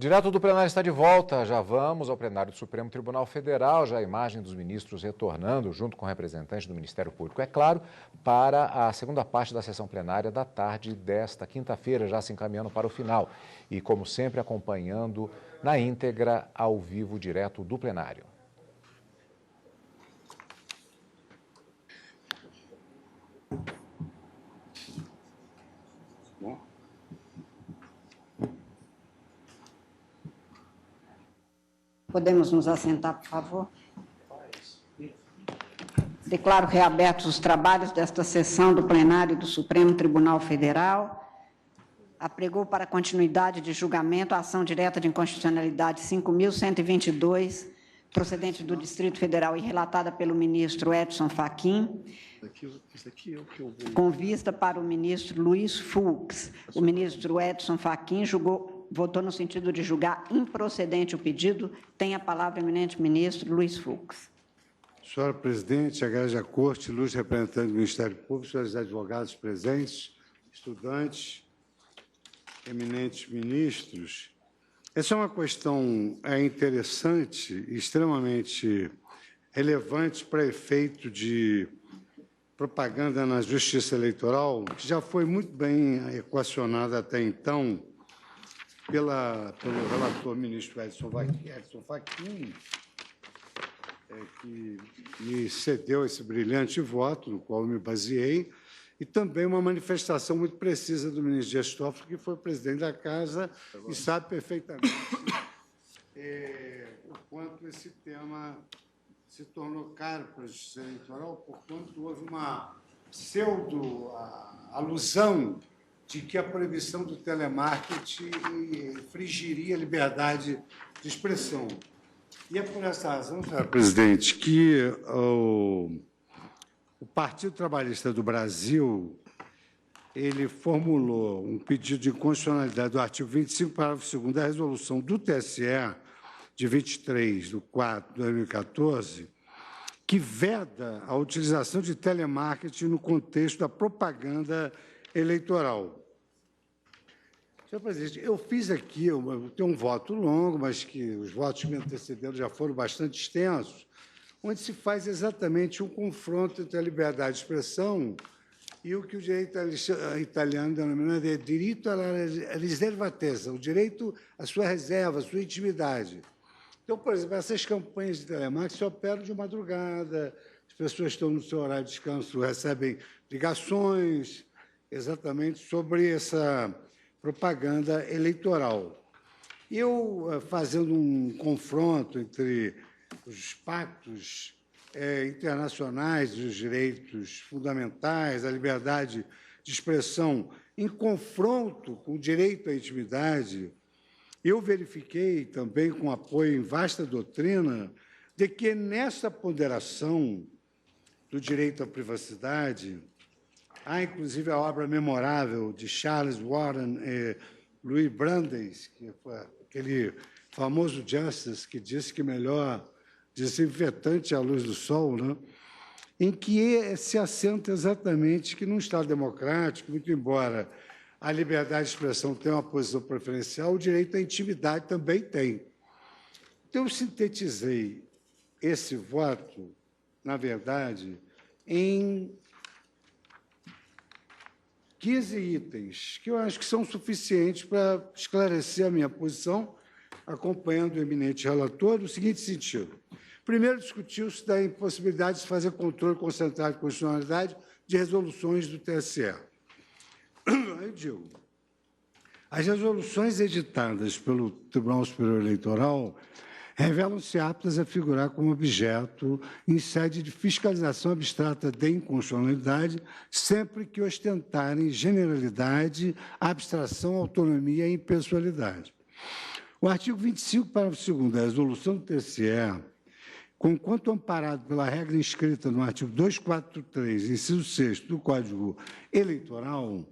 Direto do plenário está de volta. Já vamos ao plenário do Supremo Tribunal Federal. Já a imagem dos ministros retornando, junto com representantes do Ministério Público, é claro, para a segunda parte da sessão plenária da tarde desta quinta-feira, já se encaminhando para o final. E, como sempre, acompanhando na íntegra, ao vivo, direto do plenário. Podemos nos assentar, por favor? Declaro reabertos os trabalhos desta sessão do plenário do Supremo Tribunal Federal. Apregou para continuidade de julgamento a ação direta de inconstitucionalidade 5.122, procedente do Distrito Federal e relatada pelo ministro Edson Fachin, com vista para o ministro Luiz Fux. O ministro Edson Fachin votou no sentido de julgar improcedente o pedido. Tem a palavra o eminente ministro Luiz Fux. Senhora presidente, agrade a corte, ilustre representante do Ministério Público, senhores advogados presentes, estudantes, eminentes ministros. Essa é uma questão interessante, extremamente relevante para efeito de propaganda na justiça eleitoral, que já foi muito bem equacionada até então pelo relator ministro Edson Fachin, que me cedeu esse brilhante voto, no qual eu me baseei, e também uma manifestação muito precisa do ministro Dias Toffoli, que foi presidente da Casa e sabe perfeitamente o quanto esse tema se tornou caro para a justiça eleitoral, porquanto houve uma pseudo-alusão de que a proibição do telemarketing infringiria a liberdade de expressão. E é por essa razão, senhora presidente, que o Partido Trabalhista do Brasil ele formulou um pedido de inconstitucionalidade do artigo 25, parágrafo 2º da resolução do TSE, de 23/4 de 2014, que veda a utilização de telemarketing no contexto da propaganda eleitoral. Senhor presidente, eu fiz aqui, eu tenho um voto longo, mas que os votos que me antecederam já foram bastante extensos, onde se faz exatamente um confronto entre a liberdade de expressão e o que o direito italiano denomina de diritto alla riservatezza, o direito à sua reserva, à sua intimidade. Então, por exemplo, essas campanhas de telemarketing se operam de madrugada, as pessoas estão no seu horário de descanso, recebem ligações exatamente sobre essa propaganda eleitoral. Eu, fazendo um confronto entre os pactos internacionais dos direitos fundamentais, a liberdade de expressão, em confronto com o direito à intimidade, eu verifiquei também, com apoio em vasta doutrina, de que nessa ponderação do direito à privacidade, há, inclusive, a obra memorável de Charles Warren e Louis Brandeis, que foi aquele famoso Justice que disse que melhor desinfetante é a luz do sol, né? Em que se assenta exatamente que, num Estado democrático, muito embora a liberdade de expressão tenha uma posição preferencial, o direito à intimidade também tem. Então, eu sintetizei esse voto, na verdade, em 15 itens, que eu acho que são suficientes para esclarecer a minha posição, acompanhando o eminente relator, no seguinte sentido. Primeiro, discutiu-se da impossibilidade de fazer controle concentrado de constitucionalidade de resoluções do TSE. Eu digo, as resoluções editadas pelo Tribunal Superior Eleitoral revelam-se aptas a figurar como objeto em sede de fiscalização abstrata de inconstitucionalidade, sempre que ostentarem generalidade, abstração, autonomia e impessoalidade. O artigo 25, parágrafo 2º da resolução do TSE, conquanto amparado pela regra inscrita no artigo 243, inciso 6º do Código Eleitoral,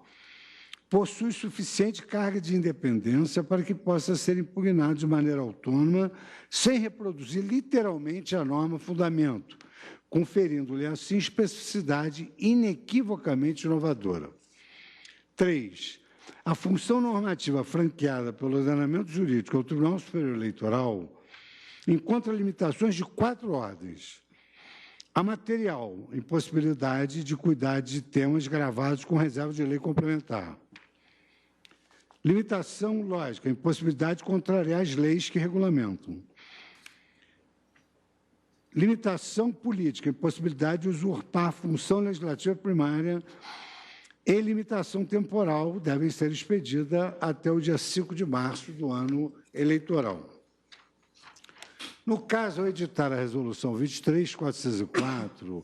possui suficiente carga de independência para que possa ser impugnado de maneira autônoma, sem reproduzir literalmente a norma fundamento, conferindo-lhe, assim, especificidade inequivocamente inovadora. 3. a função normativa franqueada pelo ordenamento jurídico ao Tribunal Superior Eleitoral encontra limitações de 4 ordens. A material, impossibilidade de cuidar de temas gravados com reserva de lei complementar. Limitação lógica, impossibilidade de contrariar as leis que regulamentam. Limitação política, impossibilidade de usurpar a função legislativa primária e limitação temporal devem ser expedidas até o dia 5 de março do ano eleitoral. No caso, ao editar a Resolução 23.404,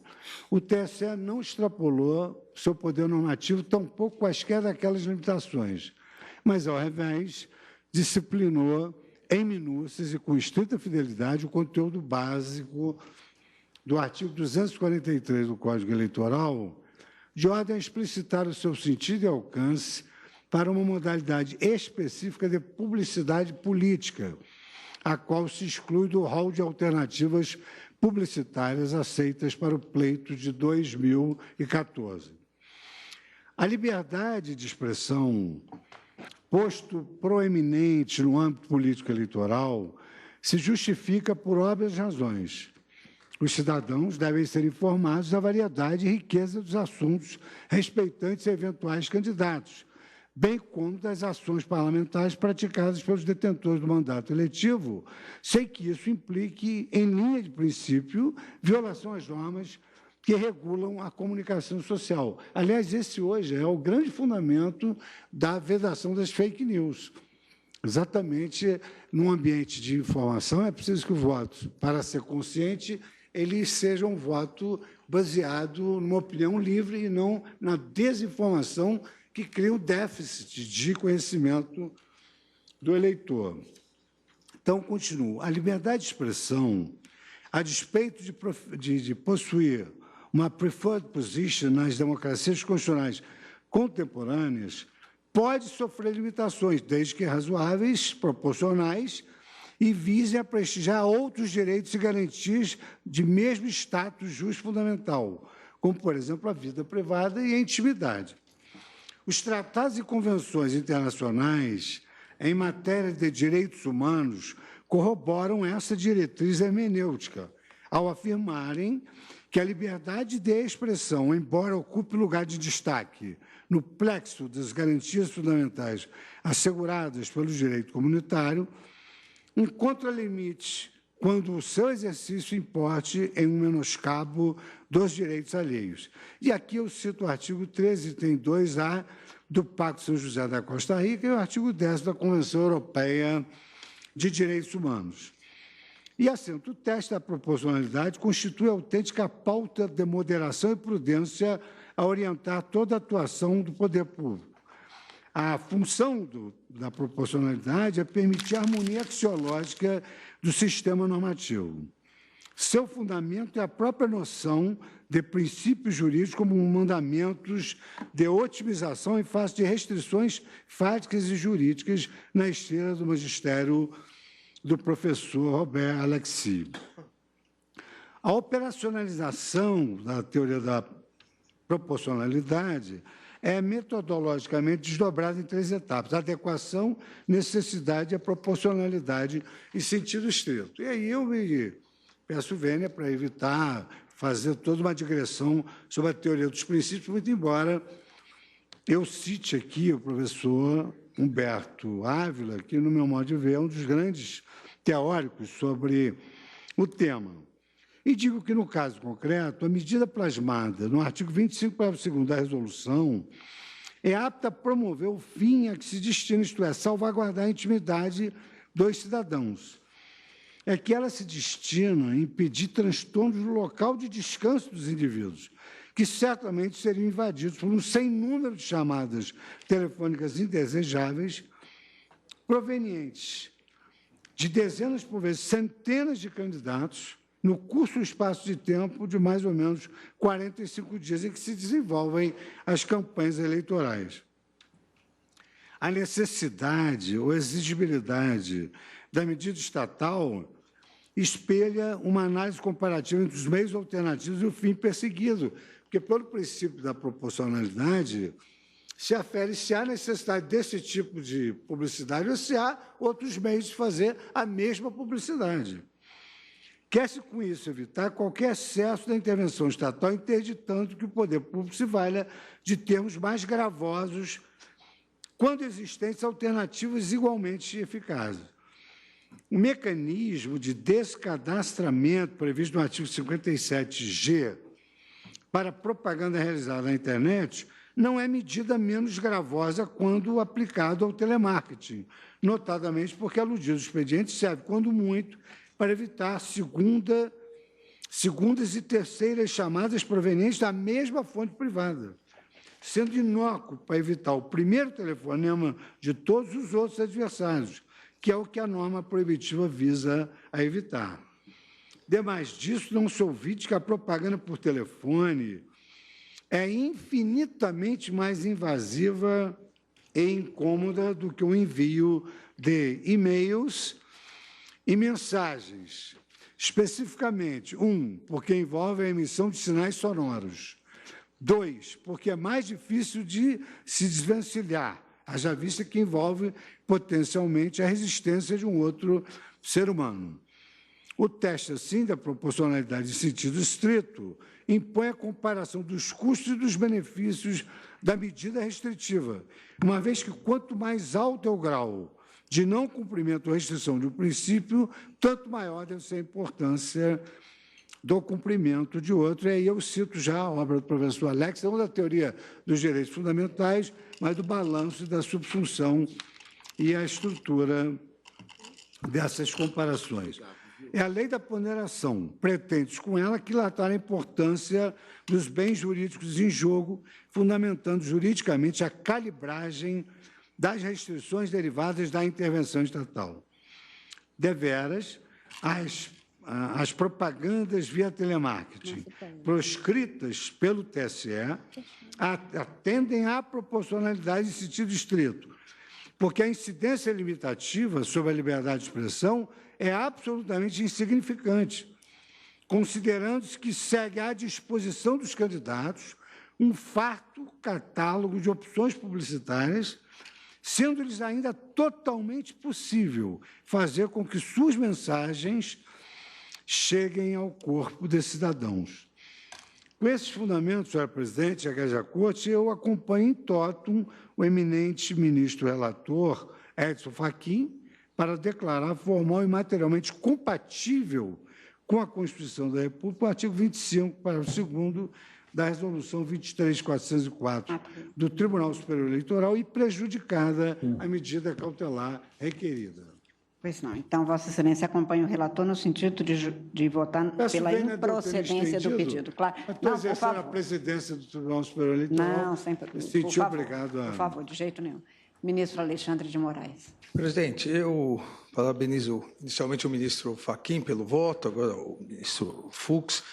o TSE não extrapolou seu poder normativo, tampouco quaisquer daquelas limitações, mas, ao revés, disciplinou em minúcias e com estrita fidelidade o conteúdo básico do artigo 243 do Código Eleitoral, de ordem a explicitar o seu sentido e alcance para uma modalidade específica de publicidade política, a qual se exclui do rol de alternativas publicitárias aceitas para o pleito de 2014. A liberdade de expressão, posto proeminente no âmbito político eleitoral, se justifica por óbvias razões. Os cidadãos devem ser informados da variedade e riqueza dos assuntos respeitantes a eventuais candidatos, bem como das ações parlamentares praticadas pelos detentores do mandato eletivo, sem que isso implique, em linha de princípio, violação às normas que regulam a comunicação social. Aliás, esse hoje é o grande fundamento da vedação das fake news. Exatamente num ambiente de informação, é preciso que o voto, para ser consciente, ele seja um voto baseado numa opinião livre e não na desinformação que cria um déficit de conhecimento do eleitor. Então, continuo. A liberdade de expressão, a despeito de possuir uma preferred position nas democracias constitucionais contemporâneas, pode sofrer limitações, desde que razoáveis, proporcionais, e visem a prestigiar outros direitos e garantias de mesmo status justo fundamental, como, por exemplo, a vida privada e a intimidade. Os tratados e convenções internacionais em matéria de direitos humanos corroboram essa diretriz hermenêutica, ao afirmarem que a liberdade de expressão, embora ocupe lugar de destaque no plexo das garantias fundamentais asseguradas pelo direito comunitário, encontra limites quando o seu exercício importe em um menoscabo dos direitos alheios. E aqui eu cito o artigo 13, item 2A, do Pacto São José da Costa Rica e o artigo 10 da Convenção Europeia de Direitos Humanos. E, assento o teste da proporcionalidade, constitui autêntica pauta de moderação e prudência a orientar toda a atuação do poder público. A função da proporcionalidade é permitir a harmonia axiológica do sistema normativo. Seu fundamento é a própria noção de princípios jurídicos como mandamentos de otimização em face de restrições fáticas e jurídicas na esteira do magistério do professor Robert Alexis. A operacionalização da teoria da proporcionalidade é metodologicamente desdobrada em 3 etapas: adequação, necessidade e proporcionalidade em sentido estrito. E aí eu me peço vênia para evitar fazer toda uma digressão sobre a teoria dos princípios, muito embora eu cite aqui o professor Humberto Ávila, que, no meu modo de ver, é um dos grandes teóricos sobre o tema. E digo que, no caso concreto, a medida plasmada no artigo 25, parágrafo 2º da resolução é apta a promover o fim a que se destina, isto é, salvaguardar a intimidade dos cidadãos. É que ela se destina a impedir transtornos no local de descanso dos indivíduos, que certamente seriam invadidos por um sem número de chamadas telefônicas indesejáveis, provenientes de dezenas, por vezes, centenas de candidatos, no curto espaço de tempo de mais ou menos 45 dias em que se desenvolvem as campanhas eleitorais. A necessidade ou exigibilidade da medida estatal espelha uma análise comparativa entre os meios alternativos e o fim perseguido, porque, pelo princípio da proporcionalidade, se afere se há necessidade desse tipo de publicidade ou se há outros meios de fazer a mesma publicidade. Quer-se, com isso, evitar qualquer excesso da intervenção estatal, interditando que o poder público se valha de termos mais gravosos quando existentes alternativas igualmente eficazes. O mecanismo de descadastramento previsto no artigo 57G para propaganda realizada na internet não é medida menos gravosa quando aplicado ao telemarketing, notadamente porque aludido ao expediente serve, quando muito, para evitar segundas e terceiras chamadas provenientes da mesma fonte privada, sendo inócuo para evitar o primeiro telefonema de todos os outros adversários, que é o que a norma proibitiva visa a evitar. Demais disso, não se ouvide que a propaganda por telefone é infinitamente mais invasiva e incômoda do que o envio de e-mails e mensagens, especificamente, 1, porque envolve a emissão de sinais sonoros, 2, porque é mais difícil de se desvencilhar, haja vista que envolve potencialmente a resistência de um outro ser humano. O teste, assim, da proporcionalidade em sentido estrito impõe a comparação dos custos e dos benefícios da medida restritiva, uma vez que quanto mais alto é o grau de não cumprimento ou restrição de um princípio, tanto maior deve ser a importância do cumprimento de outro. E aí eu cito já a obra do professor Alex, não da teoria dos direitos fundamentais, mas do balanço da subsunção e a estrutura dessas comparações. É a lei da ponderação, pretende com ela aquilatar a importância dos bens jurídicos em jogo, fundamentando juridicamente a calibragem das restrições derivadas da intervenção estatal. Deveras, as propagandas via telemarketing proscritas pelo TSE atendem à proporcionalidade em sentido estrito, porque a incidência limitativa sobre a liberdade de expressão é absolutamente insignificante, considerando-se que segue à disposição dos candidatos um farto catálogo de opções publicitárias, sendo-lhes ainda totalmente possível fazer com que suas mensagens cheguem ao corpo desses cidadãos. Com esses fundamentos, senhora presidente, a Corte, eu acompanho em totum o eminente ministro relator, Edson Fachin, para declarar formal e materialmente compatível com a Constituição da República o artigo 25, parágrafo 2º, da Resolução 23.404 do Tribunal Superior Eleitoral e prejudicada a medida cautelar requerida. Pois não. Então, Vossa Excelência acompanha o relator no sentido de votar pela improcedência do pedido. Claro. Estou exercendo a presidência do Tribunal Superior Eleitoral. Não, sempre. Me senti obrigado a... Por favor, de jeito nenhum. Ministro Alexandre de Moraes. Presidente, eu parabenizo inicialmente o ministro Fachin pelo voto, agora o ministro Fux,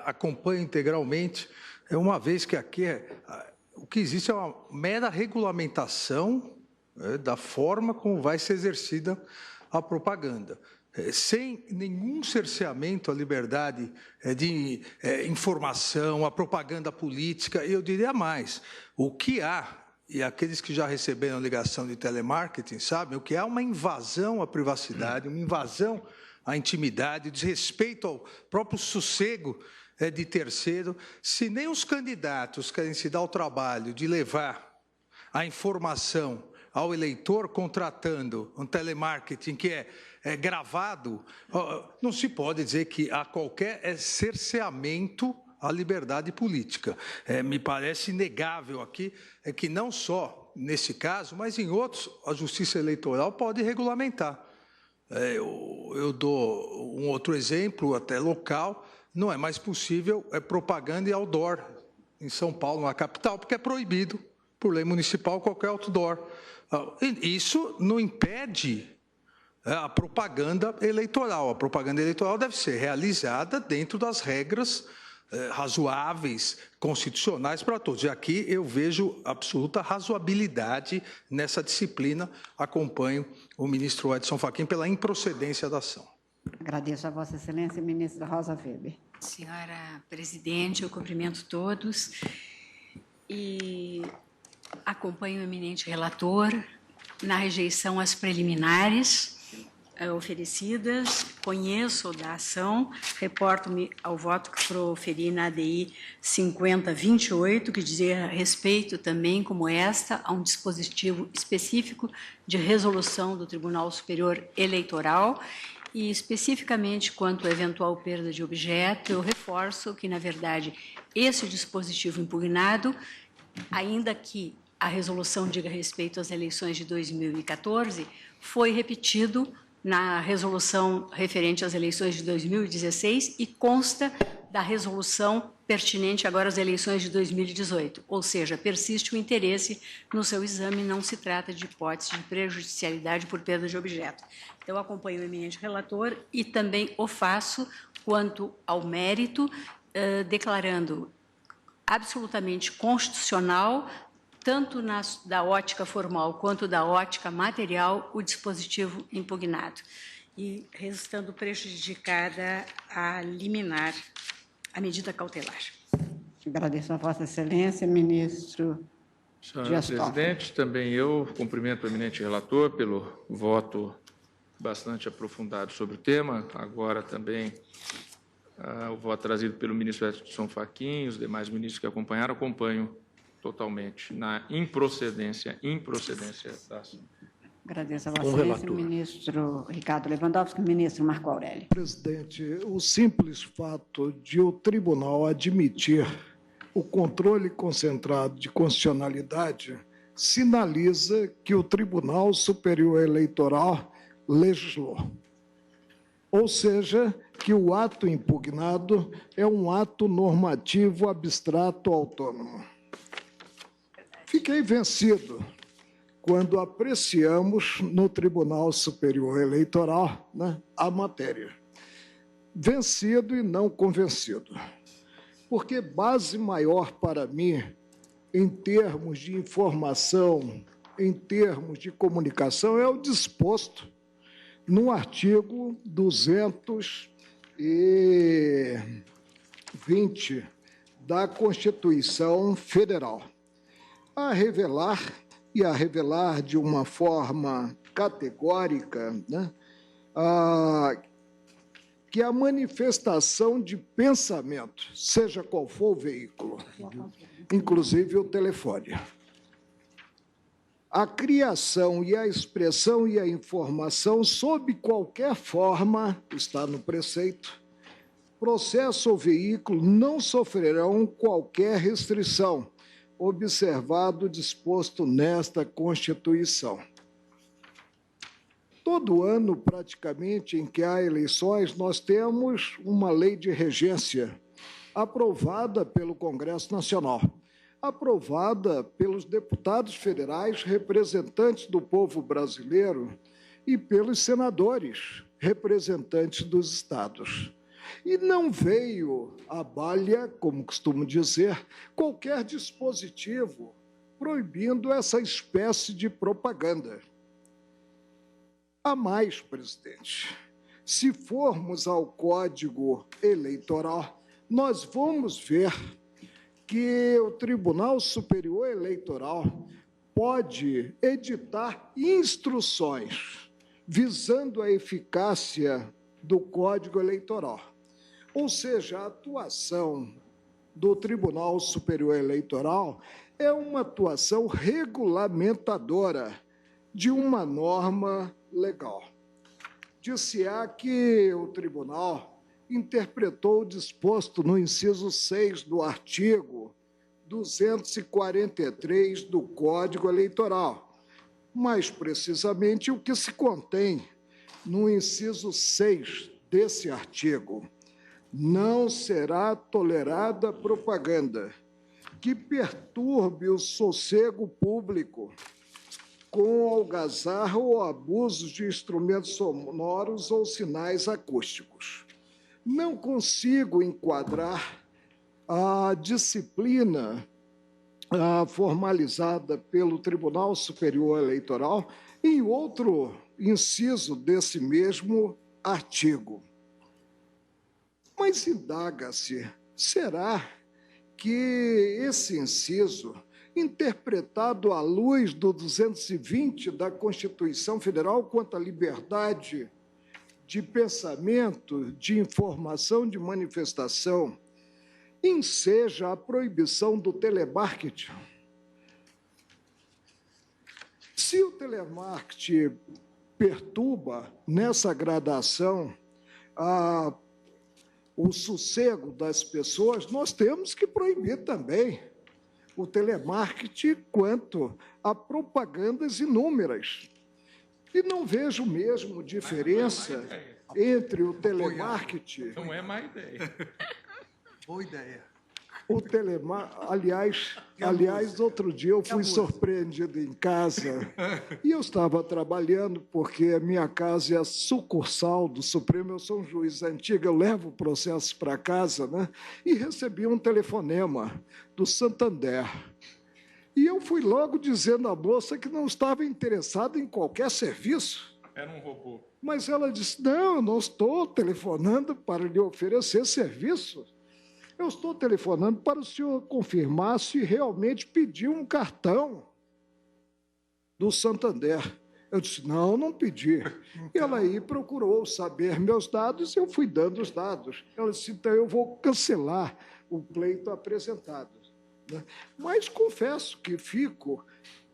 acompanho integralmente, uma vez que aqui o que existe é uma mera regulamentação da forma como vai ser exercida a propaganda, sem nenhum cerceamento à liberdade de informação, à propaganda política. Eu diria mais, o que há, e aqueles que já receberam ligação de telemarketing sabem, o que há uma invasão à privacidade, uma invasão à intimidade, desrespeito ao próprio sossego de terceiro. Se nem os candidatos querem se dar o trabalho de levar a informação ao eleitor contratando um telemarketing que é gravado, não se pode dizer que há qualquer cerceamento à liberdade política. Me parece inegável aqui que não só nesse caso, mas em outros, a Justiça Eleitoral pode regulamentar. Eu dou um outro exemplo, até local, não é mais possível propaganda e outdoor em São Paulo, na capital, porque é proibido, por lei municipal, qualquer outdoor. Isso não impede a propaganda eleitoral. A propaganda eleitoral deve ser realizada dentro das regras razoáveis, constitucionais para todos. E aqui eu vejo absoluta razoabilidade nessa disciplina. Acompanho o ministro Edson Fachin pela improcedência da ação. Agradeço a Vossa Excelência, ministra Rosa Weber. Senhora presidente, eu cumprimento todos. E Acompanho o eminente relator na rejeição às preliminares oferecidas, conheço da ação, reporto-me ao voto que proferi na ADI 5028, que dizia respeito também, como esta, a um dispositivo específico de resolução do Tribunal Superior Eleitoral, e especificamente quanto à eventual perda de objeto, eu reforço que, na verdade, esse dispositivo impugnado, ainda que a resolução diga respeito às eleições de 2014, foi repetido na resolução referente às eleições de 2016 e consta da resolução pertinente agora às eleições de 2018, ou seja, persiste o interesse no seu exame, não se trata de hipótese de prejudicialidade por perda de objeto. Então, acompanho o eminente relator e também o faço quanto ao mérito, declarando absolutamente constitucional, tanto da ótica formal quanto da ótica material, o dispositivo impugnado. E restando prejudicada a liminar a medida cautelar. Agradeço a Vossa Excelência, ministro Dias Toffoli. Senhora Presidente, também eu cumprimento o eminente relator pelo voto bastante aprofundado sobre o tema. Agora também o voto trazido pelo ministro Edson Fachin, os demais ministros que acompanharam, acompanho totalmente na improcedência da ação. Agradeço a Vossa Excelência, ministro Ricardo Lewandowski, ministro Marco Aurélio. Presidente, o simples fato de o tribunal admitir o controle concentrado de constitucionalidade sinaliza que o Tribunal Superior Eleitoral legislou. Ou seja, que o ato impugnado é um ato normativo abstrato autônomo. Fiquei vencido quando apreciamos no Tribunal Superior Eleitoral, a matéria. Vencido e não convencido. Porque base maior para mim, em termos de informação, em termos de comunicação, é o disposto no artigo 220 da Constituição Federal. A revelar de uma forma categórica, que a manifestação de pensamento, seja qual for o veículo, inclusive o telefone, a criação e a expressão e a informação, sob qualquer forma, está no preceito, processo ou veículo não sofrerão qualquer restrição, observado o disposto nesta Constituição. Todo ano, praticamente, em que há eleições, nós temos uma lei de regência aprovada pelo Congresso Nacional, aprovada pelos deputados federais, representantes do povo brasileiro, e pelos senadores, representantes dos estados. E não veio à baila, como costumo dizer, qualquer dispositivo proibindo essa espécie de propaganda. A mais, presidente, se formos ao Código Eleitoral, nós vamos ver que o Tribunal Superior Eleitoral pode editar instruções visando a eficácia do Código Eleitoral. Ou seja, a atuação do Tribunal Superior Eleitoral é uma atuação regulamentadora de uma norma legal. Dir-se-á que o tribunal interpretou o disposto no inciso 6 do artigo 243 do Código Eleitoral, mais precisamente o que se contém no inciso 6 desse artigo. Não será tolerada propaganda que perturbe o sossego público com algazarra ou abuso de instrumentos sonoros ou sinais acústicos. Não consigo enquadrar a disciplina formalizada pelo Tribunal Superior Eleitoral em outro inciso desse mesmo artigo. Mas indaga-se, será que esse inciso interpretado à luz do 220 da Constituição Federal quanto à liberdade de pensamento, de informação, de manifestação, enseja a proibição do telemarketing. Se o telemarketing perturba nessa gradação o sossego das pessoas, nós temos que proibir também o telemarketing quanto a propagandas inúmeras. E não vejo mesmo diferença entre o telemarketing... Não é má ideia. Boa ideia. O aliás, outro dia eu fui surpreendido em casa e eu estava trabalhando porque a minha casa é a sucursal do Supremo, eu sou um juiz antigo, eu levo processos para casa, né? E recebi um telefonema do Santander. E eu fui logo dizendo à moça que não estava interessada em qualquer serviço. Era um robô. Mas ela disse, não, eu não estou telefonando para lhe oferecer serviço. Eu estou telefonando para o senhor confirmar se realmente pediu um cartão do Santander. Eu disse, não, não pedi. E ela aí procurou saber meus dados e eu fui dando os dados. Ela disse, então eu vou cancelar o pleito apresentado. Mas confesso que fico,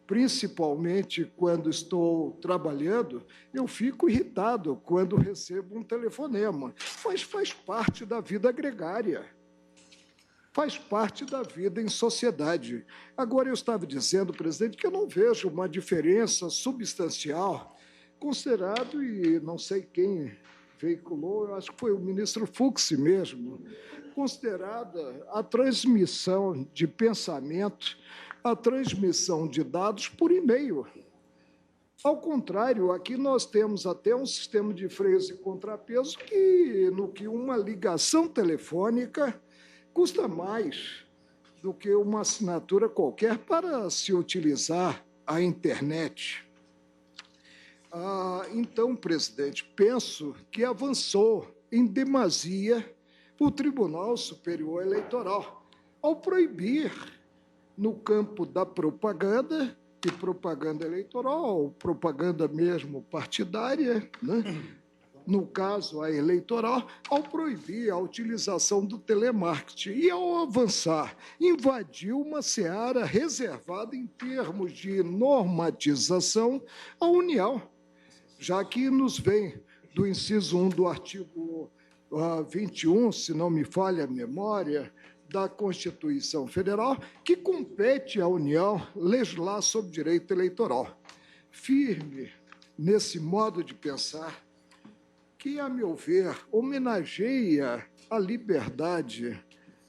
principalmente quando estou trabalhando, eu fico irritado quando recebo um telefonema. Mas faz parte da vida gregária. Faz parte da vida em sociedade. Agora, eu estava dizendo, presidente, que eu não vejo uma diferença substancial, considerado, e não sei quem veiculou, eu acho que foi o ministro Fux mesmo, considerada a transmissão de pensamento, a transmissão de dados por e-mail. Ao contrário, aqui nós temos até um sistema de freios e contrapeso no que uma ligação telefônica custa mais do que uma assinatura qualquer para se utilizar a internet. Então, presidente, penso que avançou em demasia o Tribunal Superior Eleitoral ao proibir, no campo da propaganda, e propaganda eleitoral, propaganda mesmo partidária, né? No caso, a eleitoral, ao proibir a utilização do telemarketing e, ao avançar, invadiu uma seara reservada em termos de normatização à União, já que nos vem do inciso 1 do artigo 21, se não me falha a memória, da Constituição Federal, que compete à União legislar sobre direito eleitoral. Firme nesse modo de pensar, que, a meu ver, homenageia a liberdade,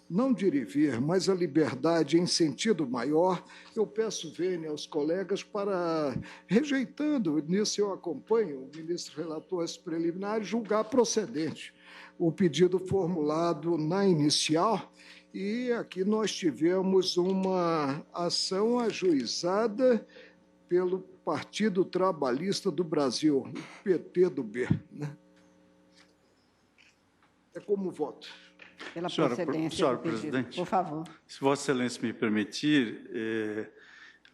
não de ir e vir, mas a liberdade em sentido maior, eu peço vênia aos colegas para, rejeitando, nisso eu acompanho o ministro relator às preliminares, julgar procedente o pedido formulado na inicial, e aqui nós tivemos uma ação ajuizada pelo Partido Trabalhista do Brasil, o PT do B, né? É como voto. Pela procedência do pedido. Presidente, por favor. Se Vossa Excelência me permitir,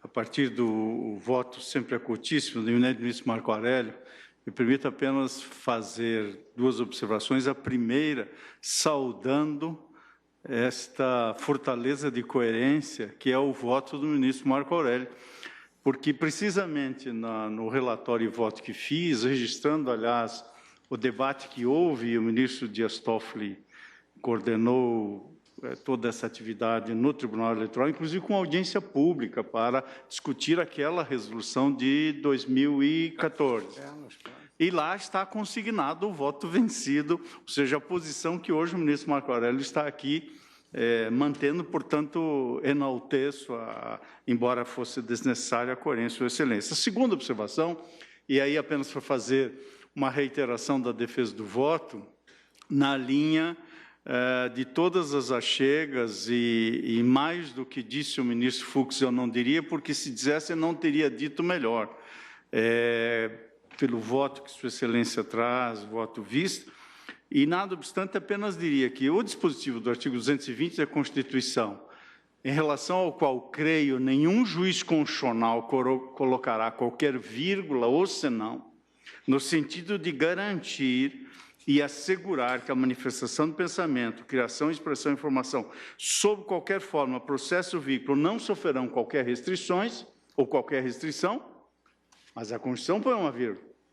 a partir do voto sempre acutíssimo do eminente ministro Marco Aurélio, me permito apenas fazer duas observações. A primeira, saudando esta fortaleza de coerência que é o voto do ministro Marco Aurélio, porque precisamente no relatório e voto que fiz, registrando, aliás, o debate que houve, e o ministro Dias Toffoli coordenou toda essa atividade no Tribunal Eleitoral, inclusive com audiência pública, para discutir aquela resolução de 2014. E lá está consignado o voto vencido, ou seja, a posição que hoje o ministro Marco Aurélio está aqui mantendo, portanto, enalteço, embora fosse desnecessária, a coerência e a excelência. A segunda observação, e aí apenas para fazer uma reiteração da defesa do voto, na linha de todas as achegas, e mais do que disse o ministro Fux, eu não diria, porque se dissesse eu não teria dito melhor. Pelo voto que Sua Excelência traz, voto visto, e nada obstante, apenas diria que o dispositivo do artigo 220 da Constituição, em relação ao qual, creio, nenhum juiz constitucional colocará qualquer vírgula ou senão, no sentido de garantir e assegurar que a manifestação do pensamento, criação, expressão e informação, sob qualquer forma, processo ou veículo, não sofrerão qualquer restrições ou qualquer restrição, mas a Constituição põe uma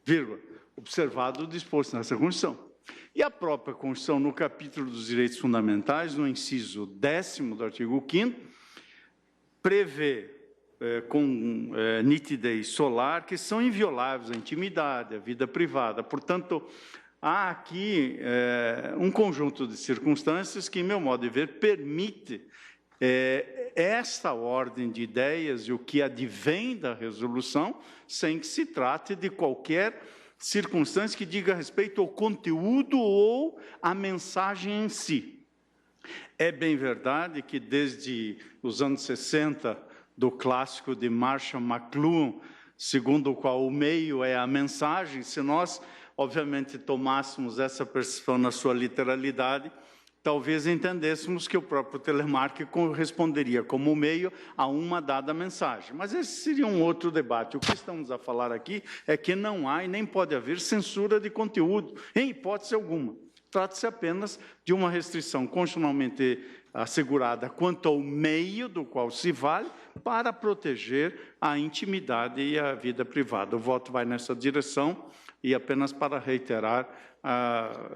vírgula, observado o disposto nessa Constituição. E a própria Constituição, no capítulo dos direitos fundamentais, no inciso 10º do artigo 5º, prevê com nitidez solar que são invioláveis a intimidade, a vida privada. Portanto, há aqui um conjunto de circunstâncias que, em meu modo de ver, permite esta ordem de ideias e o que advém da resolução, sem que se trate de qualquer circunstância que diga respeito ao conteúdo ou à mensagem em si. É bem verdade que desde os anos 60, do clássico de Marshall McLuhan, segundo o qual o meio é a mensagem, se nós, obviamente, tomássemos essa percepção na sua literalidade, talvez entendêssemos que o próprio telemarketing corresponderia como meio a uma dada mensagem. Mas esse seria um outro debate. O que estamos a falar aqui é que não há e nem pode haver censura de conteúdo, em hipótese alguma. Trata-se apenas de uma restrição constitucionalmente assegurada quanto ao meio do qual se vale para proteger a intimidade e a vida privada. O voto vai nessa direção e apenas para reiterar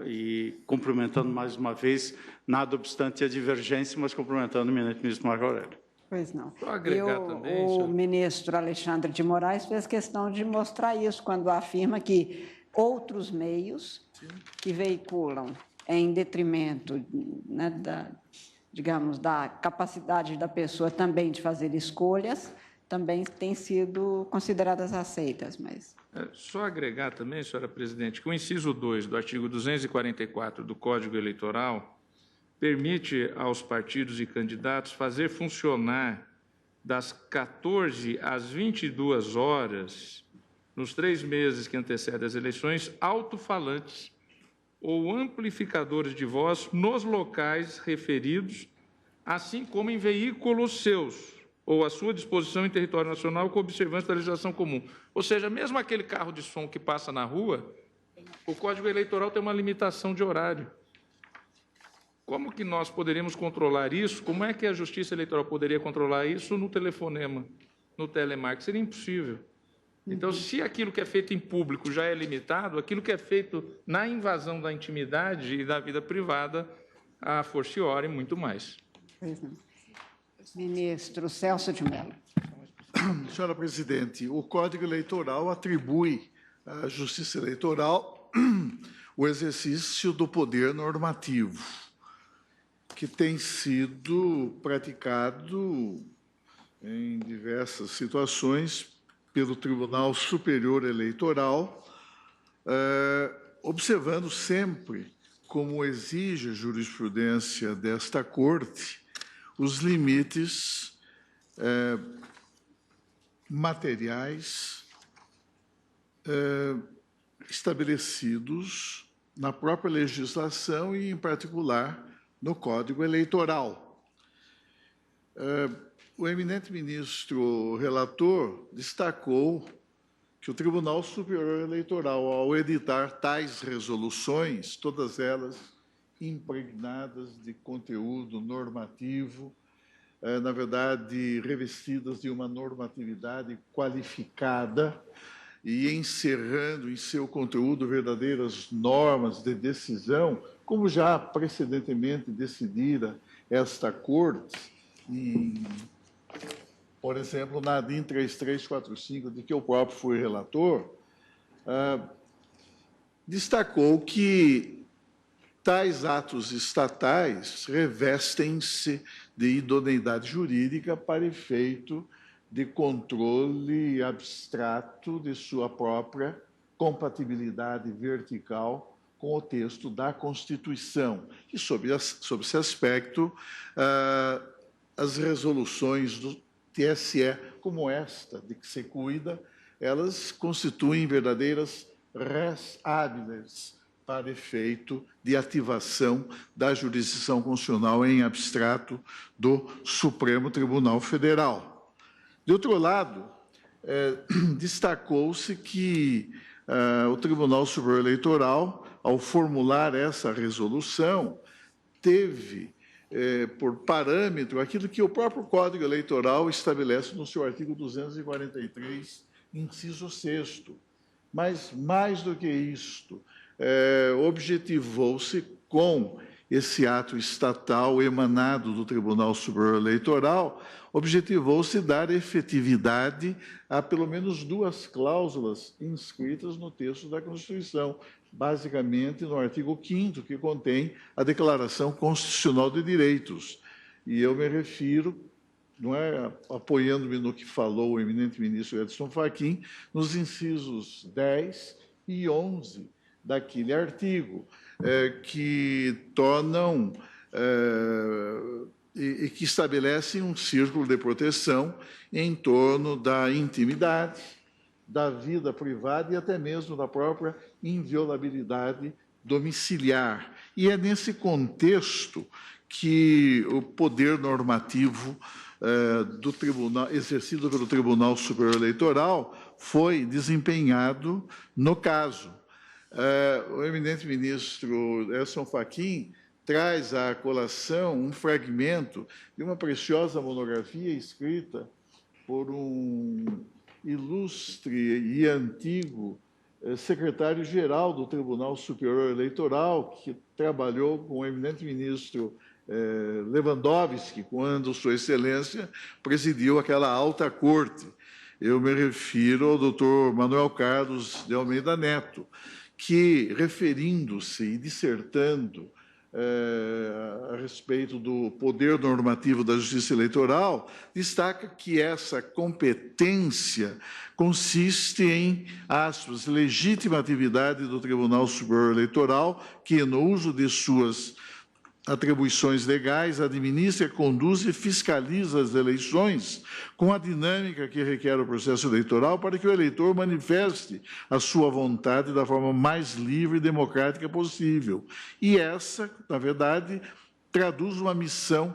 e cumprimentando mais uma vez, nada obstante a divergência, mas cumprimentando o eminente ministro Marco Aurélio. Pois não. Só agregar também, o senhor. ministro Alexandre de Moraes fez questão de mostrar isso quando afirma que outros meios que veiculam em detrimento, né, digamos, da capacidade da pessoa também de fazer escolhas, também têm sido consideradas aceitas, mas... Só agregar também, senhora presidente, que o inciso 2 do artigo 244 do Código Eleitoral permite aos partidos e candidatos fazer funcionar das 14 às 22 horas, nos 3 meses que antecedem as eleições, alto-falantes ou amplificadores de voz nos locais referidos, assim como em veículos seus, ou à sua disposição em território nacional com observância da legislação comum. Ou seja, mesmo aquele carro de som que passa na rua, o Código Eleitoral tem uma limitação de horário. Como que nós poderíamos controlar isso? Como é que a Justiça Eleitoral poderia controlar isso no telefonema, no telemarketing? Seria impossível. Então, se aquilo que é feito em público já é limitado, aquilo que é feito na invasão da intimidade e da vida privada, a forciore muito mais. Pois não. Ministro Celso de Mello. Senhora presidente, o Código Eleitoral atribui à Justiça Eleitoral o exercício do poder normativo, que tem sido praticado em diversas situações pelo Tribunal Superior Eleitoral, observando sempre, como exige a jurisprudência desta Corte, os limites materiais estabelecidos na própria legislação e, em particular, no Código Eleitoral. O eminente ministro relator destacou que o Tribunal Superior Eleitoral, ao editar tais resoluções, todas elas impregnadas de conteúdo normativo, na verdade, revestidas de uma normatividade qualificada e encerrando em seu conteúdo verdadeiras normas de decisão, como já precedentemente decidira esta Corte, por exemplo, na DIN 3345, de que eu próprio fui relator, destacou que tais atos estatais revestem-se de idoneidade jurídica para efeito de controle abstrato de sua própria compatibilidade vertical com o texto da Constituição. E, sob esse aspecto, as resoluções do TSE, como esta de que se cuida, elas constituem verdadeiras res habeas para efeito de ativação da jurisdição constitucional em abstrato do Supremo Tribunal Federal. De outro lado, destacou-se que o Tribunal Superior Eleitoral, ao formular essa resolução, teve por parâmetro aquilo que o próprio Código Eleitoral estabelece no seu artigo 243, inciso 6º. Mas, mais do que isto, objetivou-se com esse ato estatal emanado do Tribunal Superior Eleitoral, objetivou-se dar efetividade a pelo menos 2 cláusulas inscritas no texto da Constituição, basicamente no artigo 5º, que contém a Declaração Constitucional de Direitos. E eu me refiro, apoiando-me no que falou o eminente ministro Edson Fachin, nos incisos 10 e 11 daquele artigo, que tornam e que estabelecem um círculo de proteção em torno da intimidade, da vida privada e até mesmo da própria inviolabilidade domiciliar. E é nesse contexto que o poder normativo do tribunal, exercido pelo Tribunal Superior Eleitoral, foi desempenhado no caso. O eminente ministro Edson Fachin traz à colação um fragmento de uma preciosa monografia escrita por um ilustre e antigo secretário-geral do Tribunal Superior Eleitoral, que trabalhou com o eminente ministro Lewandowski, quando Sua Excelência presidiu aquela alta corte. Eu me refiro ao doutor Manuel Carlos de Almeida Neto, que, referindo-se e dissertando a respeito do poder normativo da Justiça Eleitoral, destaca que essa competência consiste em, aspas, legítima atividade do Tribunal Superior Eleitoral, que, no uso de suas atribuições legais, administra, conduz e fiscaliza as eleições com a dinâmica que requer o processo eleitoral para que o eleitor manifeste a sua vontade da forma mais livre e democrática possível. E essa, na verdade, traduz uma missão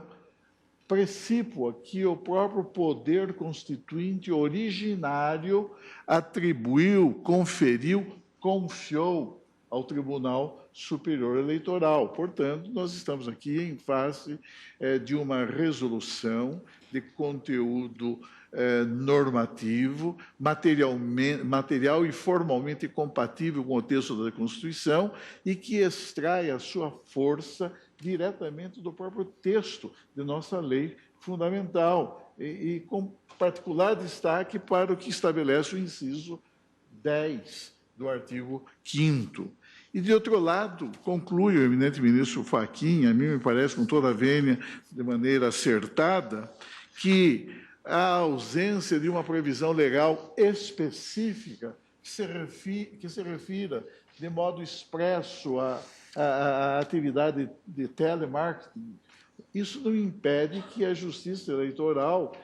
precípua que o próprio poder constituinte originário atribuiu, conferiu, confiou ao Tribunal Superior Eleitoral. Portanto, nós estamos aqui em face de uma resolução de conteúdo normativo, material e formalmente compatível com o texto da Constituição e que extrai a sua força diretamente do próprio texto de nossa lei fundamental e com particular destaque para o que estabelece o inciso 10 do artigo 5º. E, de outro lado, conclui o eminente ministro Fachin, a mim me parece com toda a vênia, de maneira acertada, que a ausência de uma previsão legal específica que se refira de modo expresso à atividade de telemarketing, isso não impede que a Justiça Eleitoral,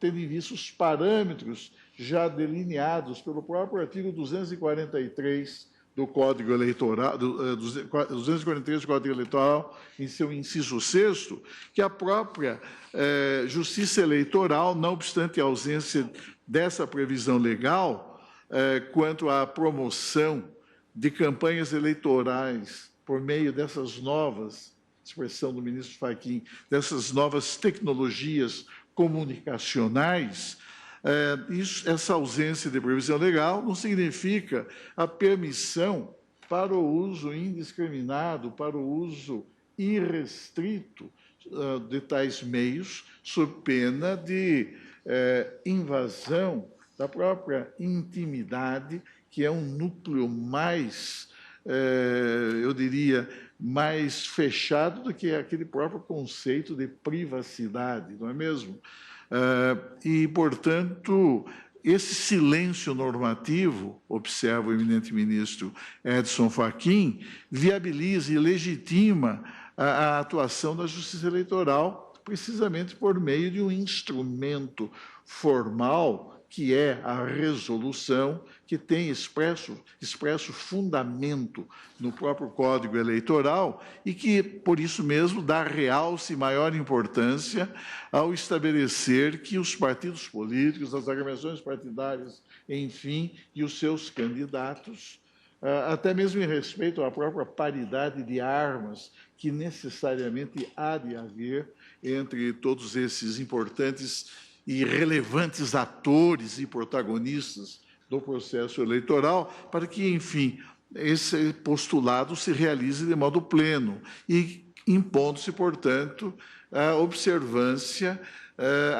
tendo em vista os parâmetros já delineados pelo próprio artigo 243 do Código Eleitoral, 243 do Código Eleitoral, em seu inciso 6º, que a própria Justiça Eleitoral, não obstante a ausência dessa previsão legal, quanto à promoção de campanhas eleitorais por meio dessas novas, expressão do ministro Fachin, dessas novas tecnologias comunicacionais, essa ausência de previsão legal não significa a permissão para o uso indiscriminado, para o uso irrestrito de tais meios, sob pena de invasão da própria intimidade, que é um núcleo mais, eu diria, mais fechado do que aquele próprio conceito de privacidade, não é mesmo? E, portanto, esse silêncio normativo, observa o eminente ministro Edson Fachin, viabiliza e legitima a atuação da Justiça Eleitoral, precisamente por meio de um instrumento formal que é a resolução, que tem expresso fundamento no próprio Código Eleitoral e que, por isso mesmo, dá realce e maior importância ao estabelecer que os partidos políticos, as agremiações partidárias, enfim, e os seus candidatos, até mesmo em respeito à própria paridade de armas que necessariamente há de haver entre todos esses importantes e relevantes atores e protagonistas do processo eleitoral, para que, enfim, esse postulado se realize de modo pleno e impondo-se, portanto, a observância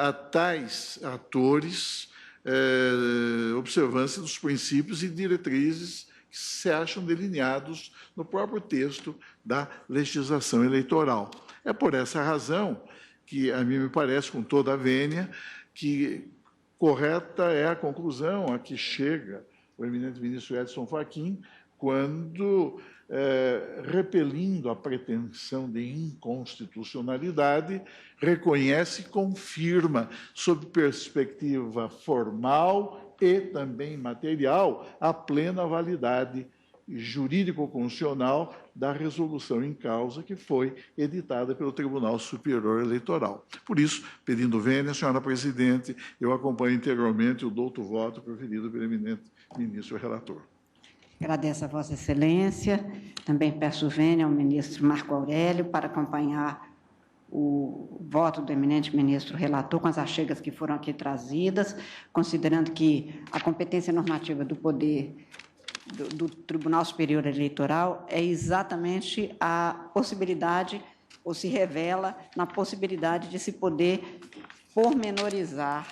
a tais atores, observância dos princípios e diretrizes que se acham delineados no próprio texto da legislação eleitoral. É por essa razão que, a mim me parece, com toda a vênia, que correta é a conclusão a que chega o eminente ministro Edson Fachin, quando, repelindo a pretensão de inconstitucionalidade, reconhece e confirma, sob perspectiva formal e também material, a plena validade jurídico-constitucional da resolução em causa que foi editada pelo Tribunal Superior Eleitoral. Por isso, pedindo vênia, senhora presidente, eu acompanho integralmente o douto voto proferido pelo eminente ministro relator. Agradeço a Vossa Excelência. Também peço vênia ao ministro Marco Aurélio para acompanhar o voto do eminente ministro relator com as achegas que foram aqui trazidas, considerando que a competência normativa do poder do Tribunal Superior Eleitoral é exatamente a possibilidade, ou se revela na possibilidade de se poder pormenorizar,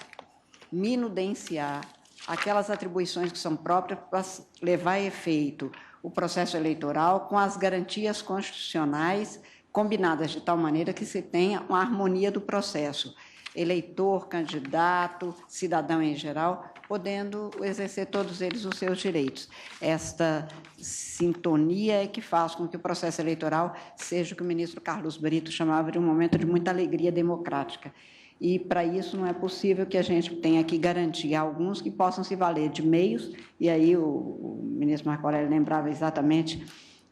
minudenciar aquelas atribuições que são próprias para levar a efeito o processo eleitoral com as garantias constitucionais combinadas de tal maneira que se tenha uma harmonia do processo, eleitor, candidato, cidadão em geral, podendo exercer todos eles os seus direitos. Esta sintonia é que faz com que o processo eleitoral seja o que o ministro Carlos Brito chamava de um momento de muita alegria democrática. E, para isso, não é possível que a gente tenha que garantir a alguns que possam se valer de meios, e aí o ministro Marco Aurélio lembrava exatamente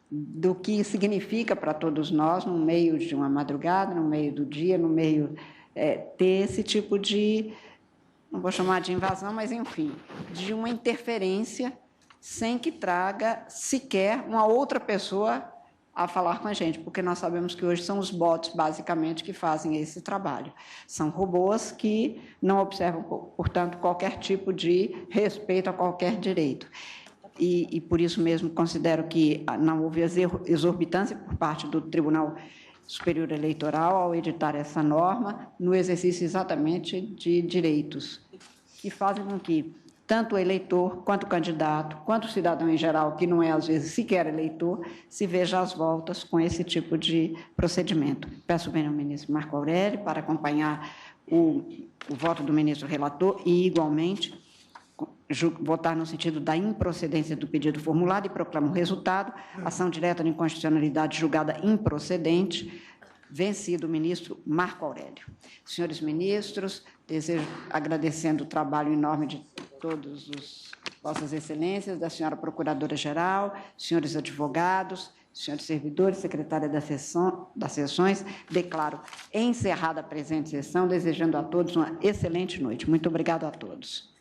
do que significa para todos nós, no meio de uma madrugada, no meio do dia, no meio ter esse tipo de, não vou chamar de invasão, mas, enfim, de uma interferência sem que traga sequer uma outra pessoa a falar com a gente, porque nós sabemos que hoje são os bots, basicamente, que fazem esse trabalho. São robôs que não observam, portanto, qualquer tipo de respeito a qualquer direito. E por isso mesmo, considero que não houve exorbitância por parte do Tribunal Superior Eleitoral ao editar essa norma no exercício exatamente de direitos, que fazem com que tanto o eleitor, quanto o candidato, quanto o cidadão em geral, que não é, às vezes, sequer eleitor, se veja às voltas com esse tipo de procedimento. Peço bem ao ministro Marco Aurélio para acompanhar o voto do ministro relator e, igualmente, votar no sentido da improcedência do pedido formulado e proclamo o resultado. Ação direta de inconstitucionalidade julgada improcedente, vencido o ministro Marco Aurélio. Senhores ministros, desejo, agradecendo o trabalho enorme de todos os Vossas Excelências, da senhora Procuradora-Geral, senhores advogados, senhores servidores, secretária das sessões, declaro encerrada a presente sessão, desejando a todos uma excelente noite. Muito obrigado a todos.